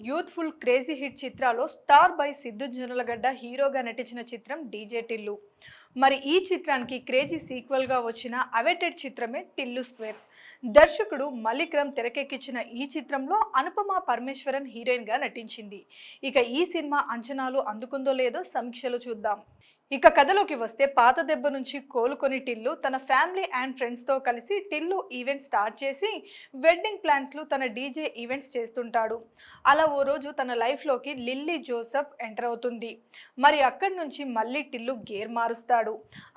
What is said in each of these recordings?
Youthful crazy hit చిత్రాలో star boy Siddhu Jonnalagadda హీరోగా నటించిన చిత్రం డీజే టిల్లు. మరి ఈ చిత్రానికి క్రేజీ సీక్వెల్గా వచ్చిన అవైటెడ్ చిత్రమే టిల్లు స్క్వేర్. దర్శకుడు మలిక్రమ్ తెరకెక్కించిన ఈ చిత్రంలో అనుపమ పరమేశ్వరన్ హీరోయిన్గా నటించింది. ఇక ఈ సినిమా అంచనాలు అందుకుందో లేదో సమీక్షలు చూద్దాం. ఇక కథలోకి వస్తే పాత దెబ్బ నుంచి కోలుకొని టిల్లు తన ఫ్యామిలీ అండ్ ఫ్రెండ్స్తో కలిసి టిల్లు ఈవెంట్ స్టార్ట్ చేసి వెడ్డింగ్ ప్లాన్స్లు తన డీజే ఈవెంట్స్ చేస్తుంటాడు. అలా ఓ రోజు తన లైఫ్లోకి లిల్లీ జోసెఫ్ ఎంటర్ అవుతుంది. మరి అక్కడి నుంచి మళ్ళీ టిల్లు గేర్ మారుస్తాడు.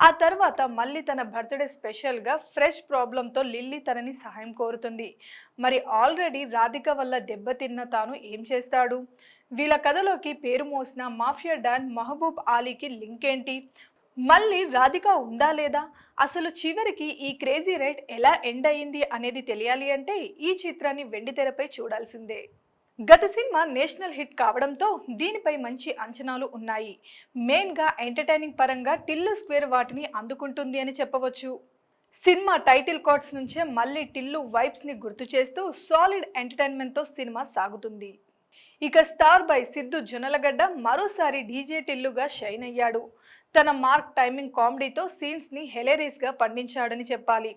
ఆ తర్వాత మళ్ళీ తన బర్త్డే స్పెషల్గా ఫ్రెష్ ప్రాబ్లంతో లిల్లీ తనని సహాయం కోరుతుంది. మరి ఆల్రెడీ రాధిక వల్ల దెబ్బతిన్న తాను ఏం చేస్తాడు? వీళ్ళ కథలోకి పేరు మోసిన మాఫియా డాన్ మహబూబ్ ఆలీకి లింక్ ఏంటి? మళ్ళీ రాధిక ఉందా లేదా? అసలు చివరికి ఈ క్రేజీ రైడ్ ఎలా ఎండ్ అయ్యింది అనేది తెలియాలి అంటే ఈ చిత్రాన్ని వెండితెరపై చూడాల్సిందే. గత సినిమా నేషనల్ హిట్ కావడంతో దీనిపై మంచి అంచనాలు ఉన్నాయి. మెయిన్గా ఎంటర్టైనింగ్ పరంగా టిల్లు స్క్వేర్ వాటిని అందుకుంటుంది అని చెప్పవచ్చు. సినిమా టైటిల్ కార్డ్స్ నుంచే మళ్ళీ టిల్లు వైబ్స్ని గుర్తు చేస్తూ సాలిడ్ ఎంటర్టైన్మెంట్తో సినిమా సాగుతుంది. ఇక స్టార్ బై సిద్ధు జొన్నలగడ్డ మరోసారి డీజే టిల్లుగా షైన్ అయ్యాడు. తన మార్క్ టైమింగ్ కామెడీతో సీన్స్ని హెలేరియస్గా పండించాడని చెప్పాలి.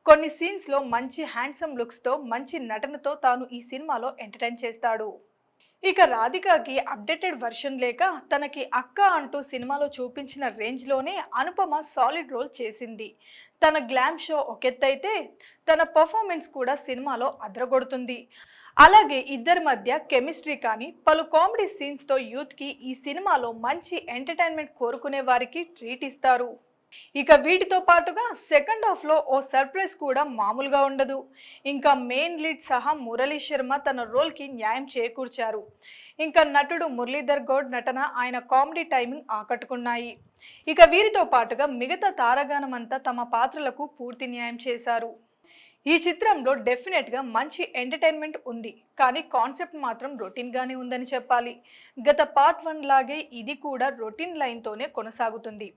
కొన్ని సీన్స్లో మంచి హ్యాండ్సమ్ లుక్స్తో మంచి నటనతో తాను ఈ సినిమాలో ఎంటర్టైన్ చేస్తాడు. ఇక రాధికకి అప్డేటెడ్ వర్షన్ లేక తనకి అక్క అంటూ సినిమాలో చూపించిన రేంజ్లోనే అనుపమ సాలిడ్ రోల్ చేసింది. తన గ్లామ్ షో ఒకెత్తైతే తన పర్ఫార్మెన్స్ కూడా సినిమాలో అదరగొడుతుంది. అలాగే ఇద్దరి మధ్య కెమిస్ట్రీ కానీ పలు కామెడీ సీన్స్తో యూత్కి ఈ సినిమాలో మంచి ఎంటర్టైన్మెంట్ కోరుకునే వారికి ట్రీట్ ఇస్తారు. ఇక వీటితో పాటుగా సెకండ్ హాఫ్లో ఓ సర్ప్రైజ్ కూడా మామూలుగా ఉండదు. ఇంకా మెయిన్ లీడ్ సహా మురళీ శర్మ తన రోల్కి న్యాయం చేకూర్చారు. ఇంకా నటుడు మురళీధర్ గౌడ్ నటన, ఆయన కామెడీ టైమింగ్ ఆకట్టుకున్నాయి. ఇక వీరితో పాటుగా మిగతా తారాగణమంతా తమ పాత్రలకు పూర్తి న్యాయం చేశారు. ఈ చిత్రంలో డెఫినెట్గా మంచి ఎంటర్టైన్మెంట్ ఉంది, కానీ కాన్సెప్ట్ మాత్రం రొటీన్గానే ఉందని చెప్పాలి. గత పార్ట్ 1 లాగే ఇది కూడా రొటీన్ లైన్తోనే కొనసాగుతుంది.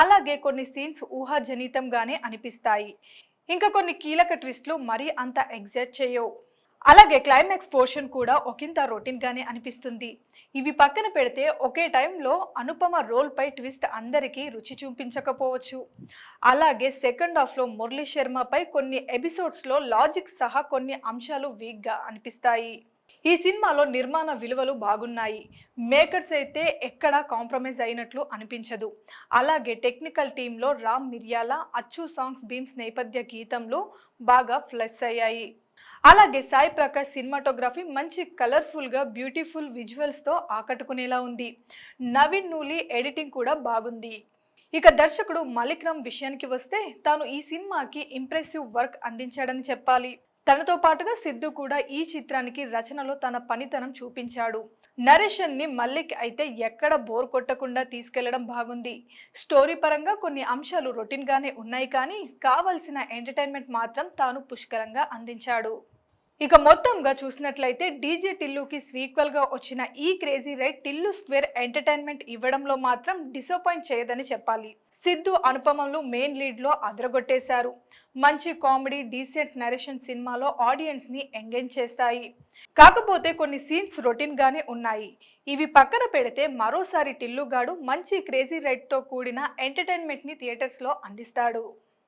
అలాగే కొన్ని సీన్స్ ఊహాజనితంగానే అనిపిస్తాయి. ఇంకా కొన్ని కీలక ట్విస్ట్లు మరీ అంత ఎగ్జైట్ చేయవు. అలాగే క్లైమాక్స్ పోర్షన్ కూడా ఒకంత రొటీన్గానే అనిపిస్తుంది. ఇవి పక్కన పెడితే ఒకే టైంలో అనుపమ రోల్పై ట్విస్ట్ అందరికీ రుచి చూపించకపోవచ్చు. అలాగే సెకండ్ హాఫ్లో మురళీ శర్మపై కొన్ని ఎపిసోడ్స్లో లాజిక్ సహా కొన్ని అంశాలు వీక్గా అనిపిస్తాయి. ఈ సినిమాలో నిర్మాణ విలువలు బాగున్నాయి. మేకర్స్ అయితే ఎక్కడా కాంప్రమైజ్ అయినట్లు అనిపించదు. అలాగే టెక్నికల్ టీంలో రామ్ మిర్యాల, అచ్చు సాంగ్స్ బీమ్స్ నేపథ్య గీతంలో బాగా ప్లస్ అయ్యాయి. అలాగే సాయి ప్రకాష్ సినిమాటోగ్రఫీ మంచి కలర్ఫుల్గా బ్యూటిఫుల్ విజువల్స్తో ఆకట్టుకునేలా ఉంది. నవీన్ నూలి ఎడిటింగ్ కూడా బాగుంది. ఇక దర్శకుడు మలిక్రమ్ విషయానికి వస్తే తాను ఈ సినిమాకి ఇంప్రెసివ్ వర్క్ అందించాడని చెప్పాలి. తనతో పాటుగా సిద్ధు కూడా ఈ చిత్రానికి రచనలో తన పనితనం చూపించాడు. నరేషన్ని మల్లిక్ అయితే ఎక్కడ బోర్ కొట్టకుండా తీసుకెళ్లడం బాగుంది. స్టోరీ పరంగా కొన్ని అంశాలు రొటీన్గానే ఉన్నాయి, కానీ కావలసిన ఎంటర్టైన్మెంట్ మాత్రం తాను పుష్కలంగా అందించాడు. ఇక మొత్తంగా చూసినట్లయితే డీజే టిల్లుకి సీక్వెల్గా వచ్చిన ఈ crazy ride Tillu Square entertainment ఇవ్వడంలో మాత్రం డిసప్పాయింట్ చేయదని చెప్పాలి. సిద్ధు, అనుపమలు మెయిన్ లీడ్లో అదరగొట్టేశారు. మంచి కామెడీ, డీసెంట్ నరేషన్ సినిమాలో ఆడియన్స్ని ఎంగేజ్ చేస్తాయి. కాకపోతే కొన్ని సీన్స్ రొటీన్గానే ఉన్నాయి. ఇవి పక్కన పెడితే మరోసారి టిల్లుగాడు మంచి క్రేజీ రైడ్తో కూడిన ఎంటర్టైన్మెంట్ని థియేటర్స్లో అందిస్తాడు.